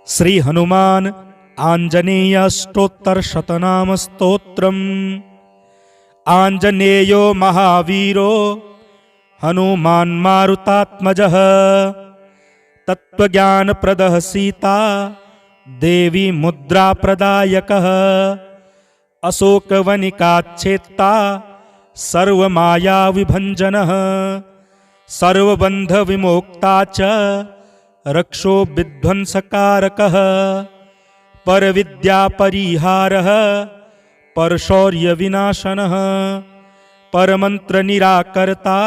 श्री हनुमान आंजनेय स्तोत्र शतनाम स्तोत्रम। आंजनेयो महावीरो हनुमान मारुतात्मजः तत्वज्ञान प्रदः सीता देवी मुद्रा प्रदायकः अशोकवनिकाच्छेत्ता सर्वमाया विभंजनः सर्वबंध विमोक्ता च रक्षो विध्वंसकारकः परविद्या परिहारः परशौर्य विनाशनः परमंत्र निराकर्ता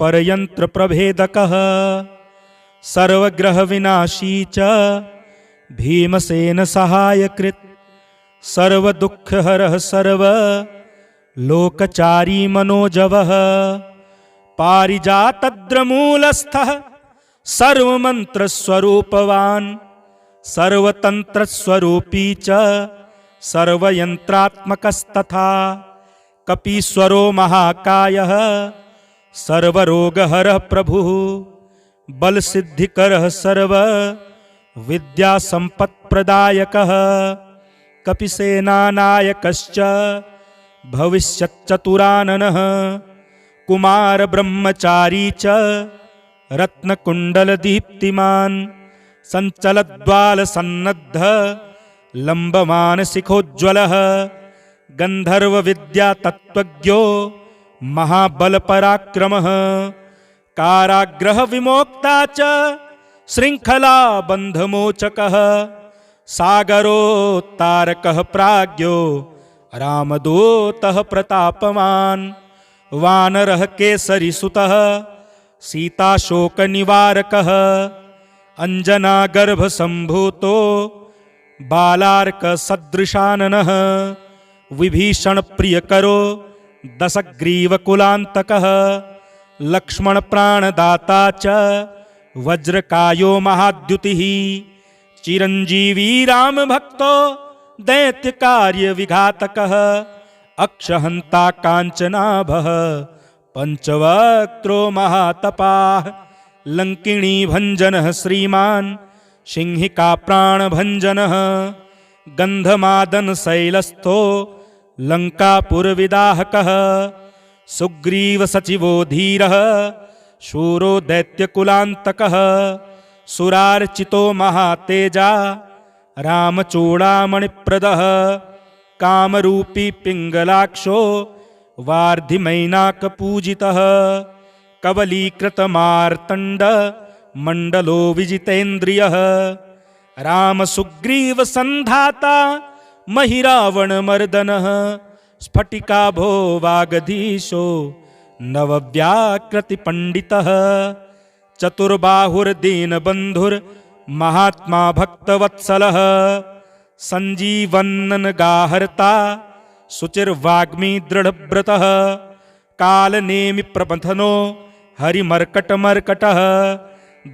परयंत्र प्रभेदकः सर्वग्रह विनाशी च भीमसेन सहायकृत सर्वदुःखहरः सर्व लोकचारी मनोजवः पारिजातद्रमूलस्थः सर्वमंत्रस्वरूपवान् सर्वतंत्रस्वरूपी च सर्वयंत्रात्मकस्तथा कपीश्वरो महाकायः सर्वरोगहरः प्रभुः बलसिद्धिकरः सर्व विद्यासम्पत्प्रदायकः कपिसेनानायकश्च भविष्यच्चतुराननः कुमार ब्रह्मचारी च रत्नकुण्डलदीप्तिमान् सञ्चलद्वालसन्नद्ध लम्बमानशिखोज्ज्वलः गन्धर्वविद्यातत्त्वज्ञो महाबलपराक्रमः काराग्रह विमोक्ता च श्रृङ्खला बन्धमोचकः सागरोत्तारकः प्राज्ञो रामदूतः प्रतापवान् वानरः केसरीसुतः सीताशोकनिवारकः अञ्जनागर्भसम्भूतो बालार्कसदृशाननः विभीषणप्रियकरो दशग्रीवकुलान्तकः लक्ष्मणप्राणदाता च वज्रकायो महाद्युतिः चिरञ्जीवी रामभक्तो दैत्यकार्यविघातकः अक्षहन्ता काञ्चनाभः पञ्चवक्त्रो महातपाः लङ्किणी भञ्जनः श्रीमान् सिंहिका प्राणभञ्जनः गन्धमादनशैलस्थो लङ्कापुरविदाहकः सुग्रीवसचिवो धीरः शूरो दैत्यकुलान्तकः सुरार्चितो महातेजा रामचूडामणिप्रदः कामरूपी पिङ्गलाक्षो वार्धिमैनाकपूजितः कवलीकृतमार्तण्ड मण्डलो विजितेन्द्रियः रामसुग्रीवसन्धाता महिरावणमर्दनः स्फटिकाभो वागधीशो नवव्याकृतिपण्डितः चतुर्बाहुर्दीनबन्धुर्महात्मा भक्तवत्सलः सञ्जीवन्ननगाहर्ता शुचिर्वाग्मी दृढव्रतः कालनेमि प्रबन्धनो हरिमर्कटमर्कटः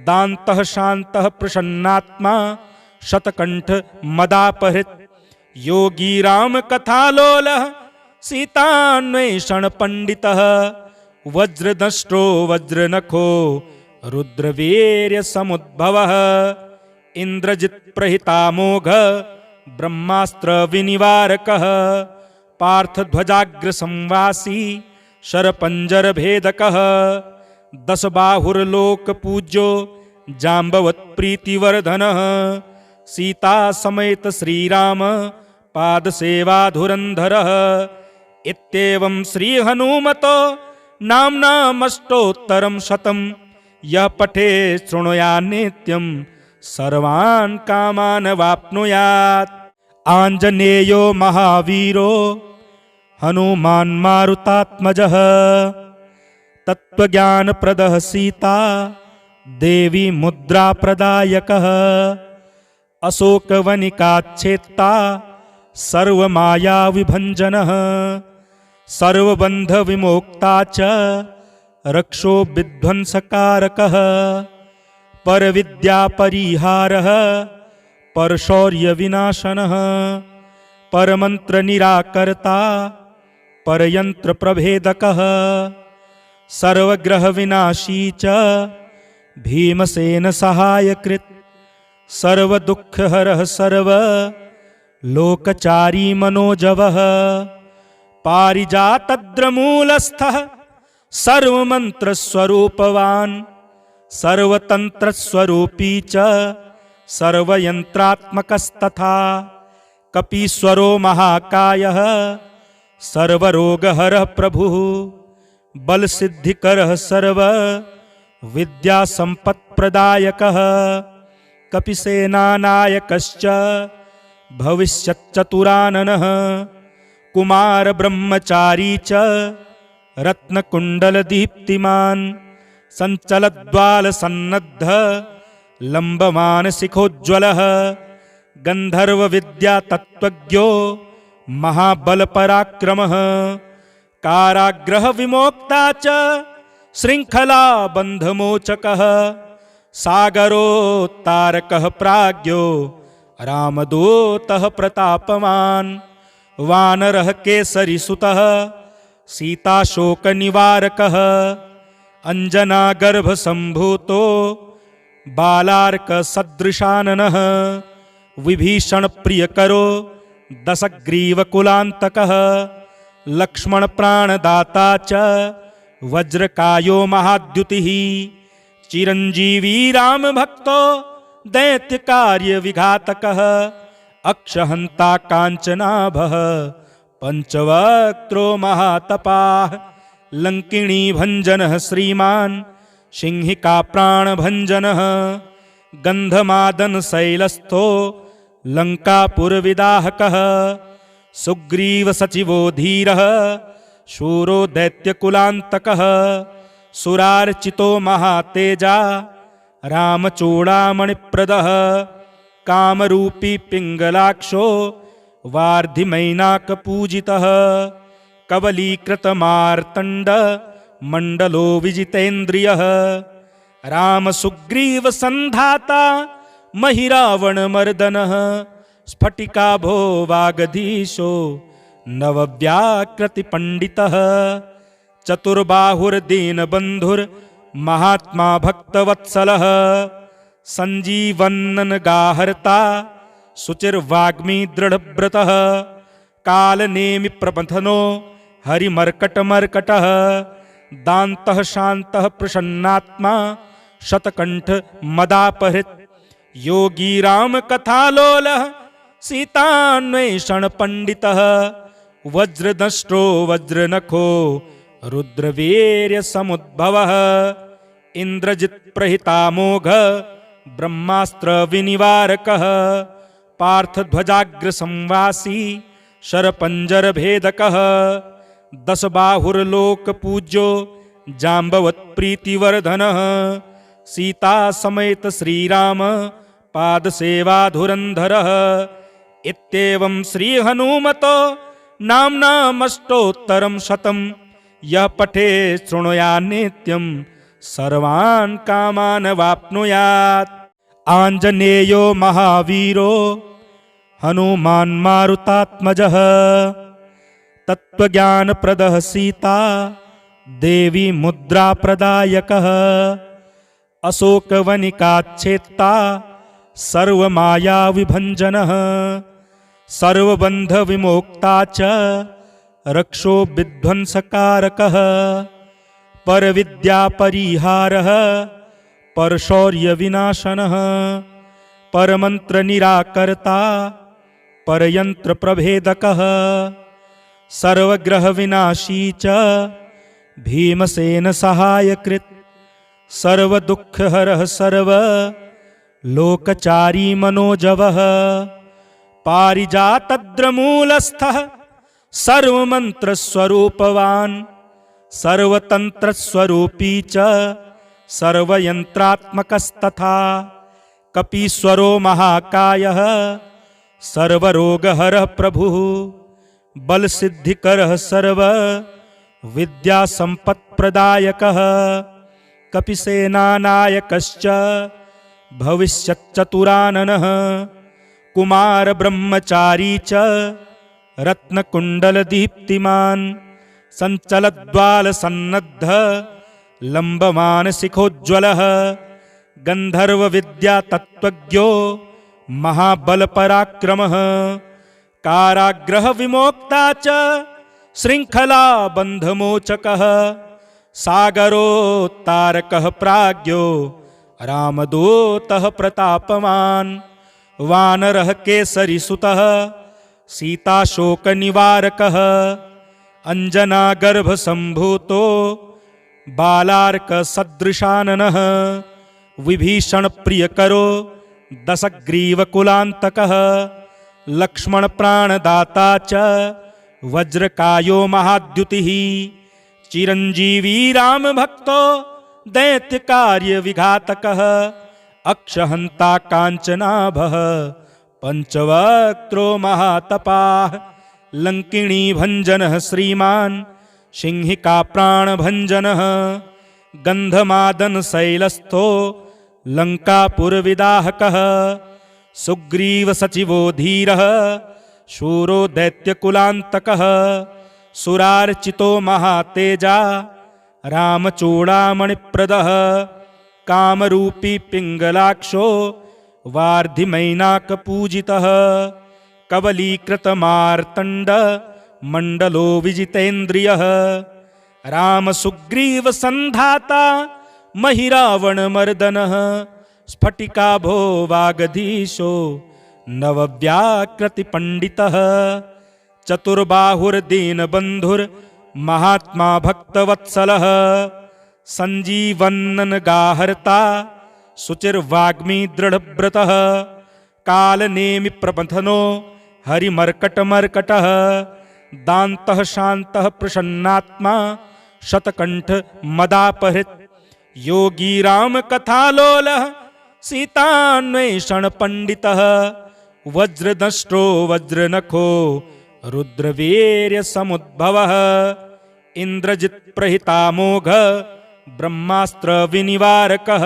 दान्तः शान्तः प्रसन्नात्मा शतकण्ठ मदापहृत् योगी रामकथालोलः सीतान्वेषणपण्डितः वज्रदष्ट्रो वज्रनखो रुद्रवीर्यसमुद्भवः इन्द्रजित्प्रहितामोघ ब्रह्मास्त्रविनिवारकः पार्थध्वजाग्रसंवासी शरपञ्जरभेदकः दशबाहुर्लोकपूज्यो जाम्बवत्प्रीतिवर्धनः सीता समेत श्रीराम पादसेवाधुरन्धरः इत्येवं श्रीहनुमतो नाम्नामष्टोत्तरं शतं यः पठेत् शृणुयात् नित्यं सर्वान् कामान् वाप्नुयात्। आंजनेयो महावीरो हनुमान मारुतात्मजः तत्वज्ञानप्रदः सीता देवी मुद्रा प्रदायकः अशोकवनिकाच्छेत्ता सर्वमाया विभंजनः सर्वबंध विमोक्ता च रक्षो विध्वंसकारकः परविद्या परिहारः परशौर्य विनाशनः परमंत्र निराकर्ता परयंत्र प्रभेदकः सर्वग्रह विनाशी च भीमसेन सहायकृत सर्वदुःखहरः सर्वलोकचारी मनोजवः पारिजातद्रमूलस्थः सर्वमन्त्रस्वरूपवान् सर्वतन्त्रस्वरूपी च सर्वयन्त्रात्मकस्तथा कपीश्वरो महाकायः सर्वरोगहरः प्रभुः बलसिद्धिकरः सर्वविद्यासम्पत्प्रदायकः कपिसेनानायकश्च भविष्यच्चतुराननः कुमारब्रह्मचारी च रत्नकुण्डलदीप्तिमान् सञ्चलद्वालसन्नद्धः लम्बमानशिखोज्ज्वलः गन्धर्वविद्यातत्त्वज्ञो महाबलपराक्रमः कारागृहविमोक्ता च शृङ्खलाबन्धमोचकः सागरोत्तारकः प्राज्ञो रामदूतः प्रतापमान् वानरः केसरीसुतः सीताशोकनिवारकः अञ्जनागर्भसम्भूतो बालार्कसदृशाननः विभीषणप्रियकरो दशग्रीवकुलान्तकः लक्ष्मणप्राणदाता च वज्रकायो महाद्युतिः चिरञ्जीवी रामभक्तो दैत्यकार्यविघातकः अक्षहन्ता काञ्चनाभः पञ्चवक्त्रो महातपाः लङ्किणीभञ्जनः श्रीमान् सिंहिका प्राणभञ्जनः गन्धमादनशैलस्थो लङ्कापुरविदाहकः सुग्रीवसचिवो धीरः शूरो दैत्यकुलान्तकः सुरार्चितो महातेजा रामचूडामणिप्रदः कामरूपी पिङ्गलाक्षो वार्धिमैनाकपूजितः कवलीकृतमार्तण्डमण्डलो विजितेन्द्रियः रामसुग्रीवसन्धाता महिरावणमर्दनः स्फटिकाभो वागधीशो नवव्याकृतिपण्डितः चतुर्बाहुर्दीनबन्धुर्महात्मा भक्तवत्सलः सञ्जीवन्ननगाहर्ता शुचिर्वाग्मी दृढव्रतः कालनेमिप्रबन्धनो हरिमर्कटमर्कटः दान्तः शान्तः प्रसन्नात्मा शतकण्ठमदापहृत् योगी रामकथालोलः सीतान्वेषणपण्डितः वज्रदंष्ट्रो वज्रनखो रुद्रवीर्यसमुद्भवः इन्द्रजित्प्रहितामोघ ब्रह्मास्त्रविनिवारकः पार्थध्वजाग्रसंवासी शरपञ्जरभेदकः दशबाहुर्लोकपूज्यो जाम्बवत्प्रीतिवर्धनः सीतासमेत श्रीराम पादसेवाधुरन्धरः इत्येवं श्रीहनुमतो नाम्नामष्टोत्तरं शतं यः पठेत् शृणुयात् नित्यं सर्वान् कामान् वाप्नुयात्। आञ्जनेयो महावीरो हनुमान् मारुतात्मजः तत्त्वज्ञानप्रदः सीता देवी मुद्राप्रदायकः अशोकवनिकाच्छेत्ता सर्वमायाविभञ्जनः सर्वबन्धविमोक्ता च रक्षो विध्वंसकारकः परविद्यापरिहारः परशौर्यविनाशनः परमन्त्रनिराकर्ता परयन्त्रप्रभेदकः सर्वग्रहविनाशी च भीमसेनसहायकृत् सर्वदुःखहरः सर्वलोकचारी मनोजवः पारिजातद्रमूलस्थः सर्वमन्त्रस्वरूपवान् सर्वतन्त्रस्वरूपी च सर्वयन्त्रात्मकस्तथा कपीश्वरो महाकायः सर्वरोगहरः प्रभुः बलसिद्धिकरः सर्वविद्यासम्पत्प्रदायकः कपिसेनानायकश्च भविष्यच्चतुराननः कुमारब्रह्मचारी च रत्नकुण्डलदीप्तिमान् सञ्चलद्वालसन्नद्धः लम्बमानशिखोज्ज्वलः गंधर्व विद्या तत्त्वज्ञो महाबल पराक्रमः काराग्रह विमोक्ता च श्रृंखला बंधमोचकः सागरोत्तारकः प्राज्ञो रामदूतः प्रतापवान् वानरः केसरी सुतः सीताशोक निवारकः अंजनागर्भ संभूतो बालार्क सदृशाननः विभीषण प्रियकरो दशग्रीवकुलान्तकः लक्ष्मण प्राणदाता च वज्रकायो महाद्युतिः चिरंजीवी राम भक्तो दैत्य कार्य विघातकः अक्षहंता कांचनाभः पंचवक्त्रो महातपाः लंकिणी भंजनः श्रीमान् सिंहिका प्राणभंजनः गंधमादन शैलस्थो लंकापुर विदाहकः सुग्रीव सचिवो धीरः शूरो दैत्यकुलान्तकः सुरार्चितो महातेजा रामचूड़ामणिप्रदः कामरूपी पिंगलाक्षो वार्धिमैनाकपूजितः कवलीकृतमार्तण्ड मंडलो विजितेन्द्रियः रामसुग्रीव संधाता महिरावणमर्दनः स्फटिकाभो वागधीशो नवव्याकृतिपण्डितः चतुर्बाहुर्दीनबन्धुर् महात्मा भक्तवत्सलः सञ्जीवन्ननगाहर्ता शुचिर्वाग्मी दृढव्रतः कालनेमि प्रबन्धनो हरिमर्कटमर्कटः दान्तः शान्तः प्रसन्नात्मा शतकण्ठ मदापहृत् योगी राम कथालोलः सीतान्वेषण पंडितः वज्रदष्ट्रो वज्रनखो रुद्रवीर्य समुद्भवः इंद्रजित् प्रहितामोघ ब्रह्मास्त्र विनिवारकः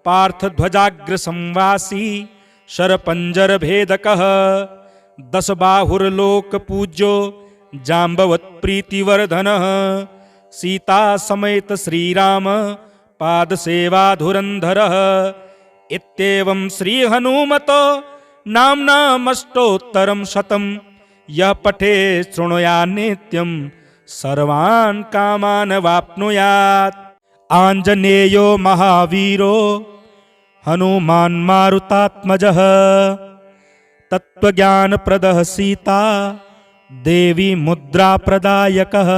पार्थध्वजाग्र संवासी शरपंजर भेदकः दश बाहुर्लोक पूज्यो जाम्बवत् प्रीतिवर्धनः सीता समेत श्रीराम पाद सेवा धुरंधरः इत्येवं श्री हनुमतो नाम्नामष्टोत्तरं शतं यः पठे शृणुयात् नित्यं सर्वान् कामान् वाप्नुयात्। आञ्जनेयो महावीरो हनुमान् मारुतात्मजः तत्त्वज्ञानप्रदः सीता देवी मुद्रा प्रदायकः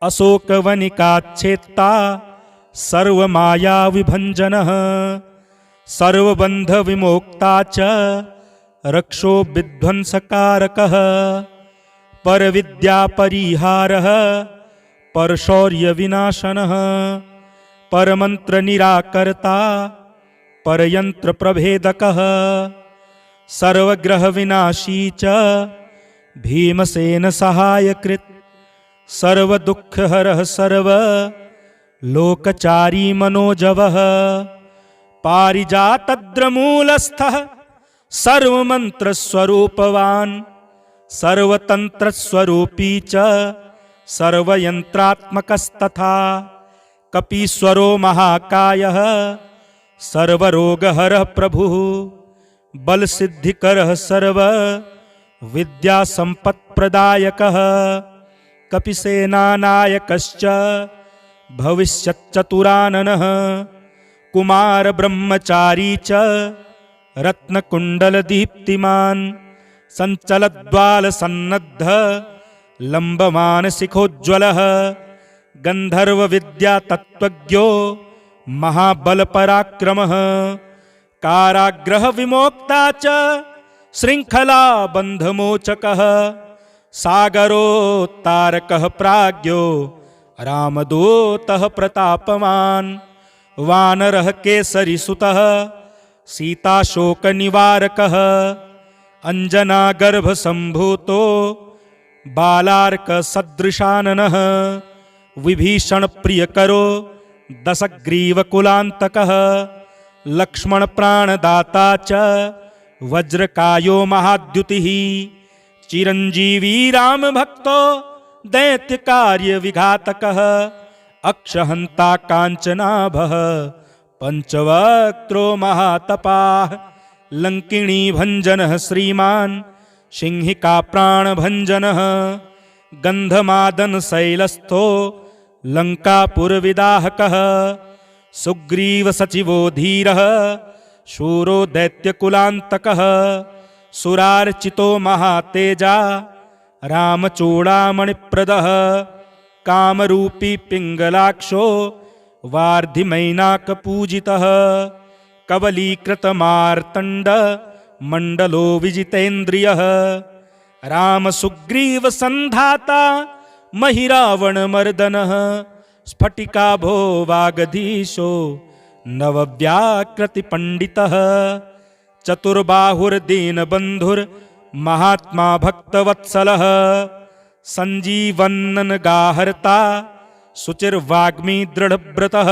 अशोकवनिकाच्छेत्ता सर्वमाया विभंजनः सर्वबंध विमोक्ता च रक्षो विध्वंसकारकः परविद्या परिहारः परशौर्य विनाशनः परमंत्र निराकर्ता परयंत्र प्रभेदकः सर्वग्रह विनाशी च भीमसेन सहायकृत् सर्वदुःखहरः सर्व लोकचारी मनोजवः पारिजातद्रमूलस्थः सर्वमन्त्रस्वरूपवान् सर्वतन्त्रस्वरूपी च सर्वयन्त्रात्मकस्तथा कपीश्वरो महाकायः सर्वरोगहरः प्रभुः बलसिद्धिकरः सर्व विद्यासम्पत्प्रदायकः कपिसेनानायकश्च भविष्यच्चतुराननः कुमार ब्रह्मचारी च रत्नकुण्डलदीप्तिमान् सञ्चलद्वालसन्नद्ध लम्बमानशिखोज्ज्वलः गन्धर्वविद्या तत्त्वज्ञो महाबलपराक्रमः काराग्रह विमोक्ता च श्रृंखला बन्धमोचकः सागरोत्तारकः प्राज्ञो रामदूतः प्रतापवान् वानरः केसरी सुतः सीताशोक निवारकः अंजनागर्भ संभूतो बालार्क सदृशाननः विभीषण प्रियकरो दशग्रीवकुलान्तकः लक्ष्मण प्राणदाता च वज्रकायो महाद्युतिः चिरंजीवी राम भक्तो दैत्य कार्य विघातकः अक्षहंता कांचनाभः पंचवक्त्रो महातपाः लंकिणी भंजनः श्रीमान् सिंहिका प्राणभंजनः गंधमादन शैलस्थो लंकापुरविदाहकः सुग्रीव सचिवो धीरः शूरो दैत्यकुलान्तकः सुरार्चितो महातेजा रामचूडामणिप्रदः कामरूपी पिंगलाक्षो वार्धिमैनाकपूजितः कवलीकृतमार्तण्ड मंडलो विजितेन्द्रियः रामसुग्रीव संधाता महिरावणमर्दनः स्फटिकाभो वागधीशो नवव्याकृतिपण्डितः चतुर्बाहुर्दीनबन्धुर्महात्मा भक्तवत्सलः सञ्जीवन्ननगाहर्ता शुचिर्वाग्मी दृढव्रतः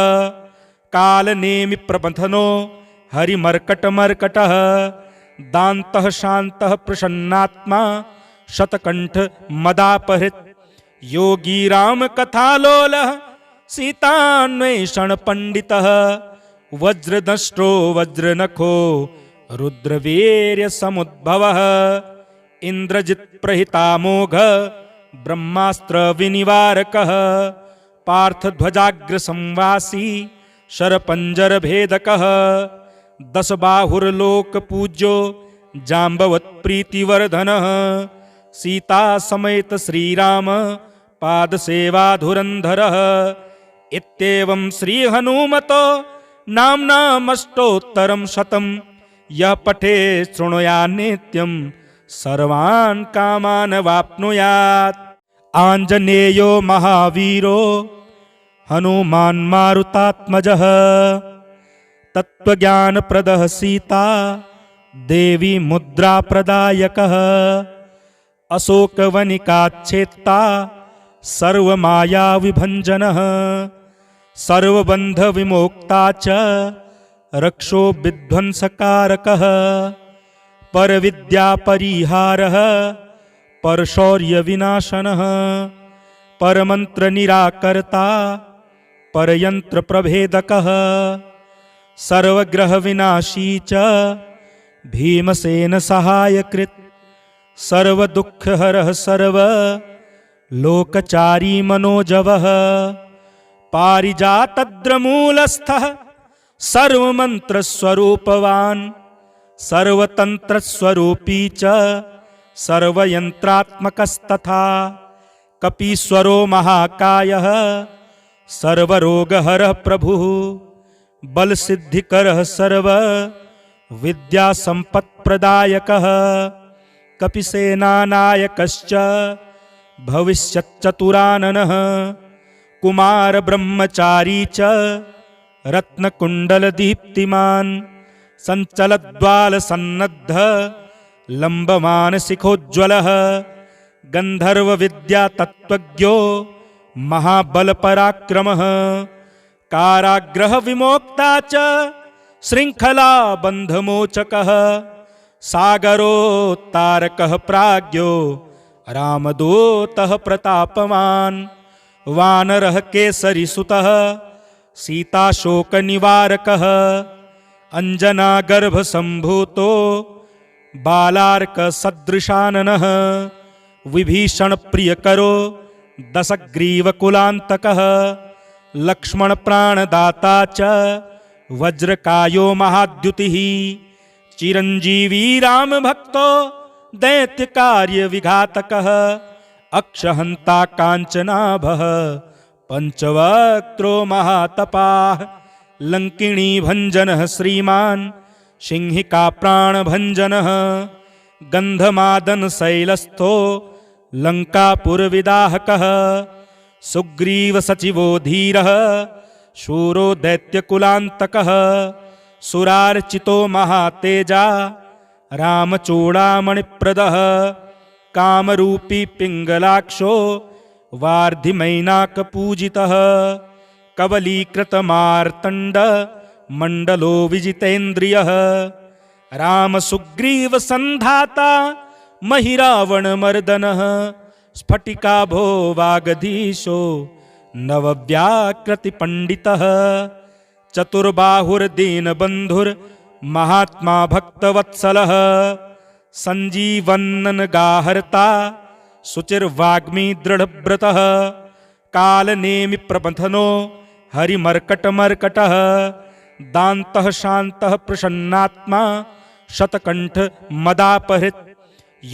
कालनेमि प्रबन्धनो हरिमर्कटमर्कटः दान्तः शान्तः प्रसन्नात्मा शतकण्ठ मदापहृत् योगी रामकथालोलः सीतान्वेषण पंडितः वज्रदष्ट्रो वज्रनखो रुद्रवीर्य समुद्भवः इंद्रजित् प्रहितामोघ ब्रह्मास्त्र विनिवारकः पार्थध्वजाग्र संवासी शरपंजर भेदकः दशबाहुर्लोक पूज्यो जाम्बवत् प्रीतिवर्धनः सीता समेत श्रीराम पाद सेवा धुरंधरः इत्येवं श्री हनुमतो नाम्नामष्टोत्तरं शतं यः पठे शृणुयात् नित्यं सर्वान् कामान् वाप्नुयात्। आञ्जनेयो महावीरो हनुमान् मारुतात्मजः तत्त्वज्ञानप्रदः सीता देवी मुद्रा प्रदायकः अशोकवनिकाच्छेत्ता सर्वमाया विभंजनः सर्वबंध विमोक्ता च रक्षो विध्वंसकारकः परविद्या परिहारः परशौर्य विनाशनः परमंत्र निराकर्ता परयंत्र प्रभेदकः सर्वग्रह विनाशी च भीमसेन सहायकृत् सर्वदुःखहरः सर्व लोकचारी मनोजवः पारिजातद्रमूलस्थः सर्वमन्त्रस्वरूपवान् सर्वतन्त्रस्वरूपी च सर्वयन्त्रात्मकस्तथा कपीश्वरो महाकायः सर्वरोगहरः प्रभुः बलसिद्धिकरः सर्व विद्यासम्पत्प्रदायकः कपिसेनानायकश्च भविष्यच्चतुराननः कुमार ब्रह्मचारी च रत्नकुण्डलदीप्तिमान् सञ्चलद्वालसन्नद्ध लम्बमानशिखोज्ज्वलः गन्धर्वविद्यातत्त्वज्ञो महाबलपराक्रमः काराग्रह विमोक्ता च श्रृङ्खला बन्धमोचकः सागरोत्तारकः प्राज्ञो रामदूतः प्रतापवान् वानरः केसरीसुतः सीताशोकनिवारकः अञ्जनागर्भसम्भूतो बालार्कसदृशाननः विभीषणप्रियकरो दशग्रीवकुलान्तकः लक्ष्मणप्राणदाता च वज्रकायो महाद्युतिः चिरंजीवी रामभक्तो दैत्यकार्यविघातकः अक्षहन्ता काञ्चनाभः पंचवक्त्रो महातपाः लंकिणी भंजनः श्रीमान् सिंहिका प्राणभंजनः गंधमादन शैलस्थो लंकापुरविदाहकः सुग्रीव सचिवो धीरः शूरो दैत्यकुलान्तकः सुरार्चितो महातेजा रामचूडामणिप्रदः कामरूपी पिंगलाक्षो वार्धिमैनाकपूजितः कवलीकृतमार्तण्ड मंडलो विजितेन्द्रियः रामसुग्रीव संधाता महिरावणमर्दनः स्फटिकाभो वागधीशो नवव्याकृतिपण्डितः चतुर्बाहुर्दीनबन्धुर्महात्मा भक्तवत्सलः सञ्जीवन्ननगाहर्ता शुचिर्वाग्मी दृढव्रतः कालनेमि प्रबन्धनो हरिमर्कटमर्कटः दान्तः शान्तः प्रसन्नात्मा शतकण्ठ मदापहृत्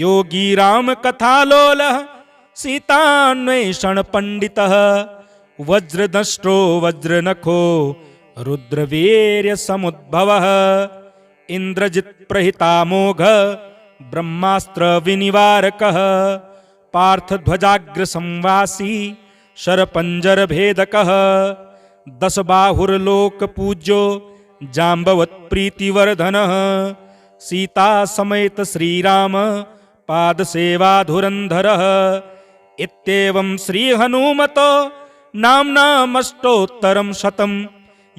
योगी रामकथालोलः सीतान्वेषण पंडितः वज्रदष्टो वज्रनखो रुद्रवीर्य समुद्भवः इंद्रजित् प्रहितामोघ ब्रह्मास्त्र विनिवारकः पार्थध्वजाग्र संवासी शरपंजर भेदकः दशबाहुर्लोक पूज्यो जाम्बवत् प्रीतिवर्धनः सीता समेत श्रीराम पाद सेवा धुरंधरः इत्येवं श्री हनुमतो नाम्नामष्टोत्तरं शतं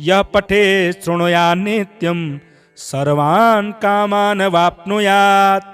यः पठे शृणुयात् नित्यं सर्वान् कामान् वाप्नुयात्।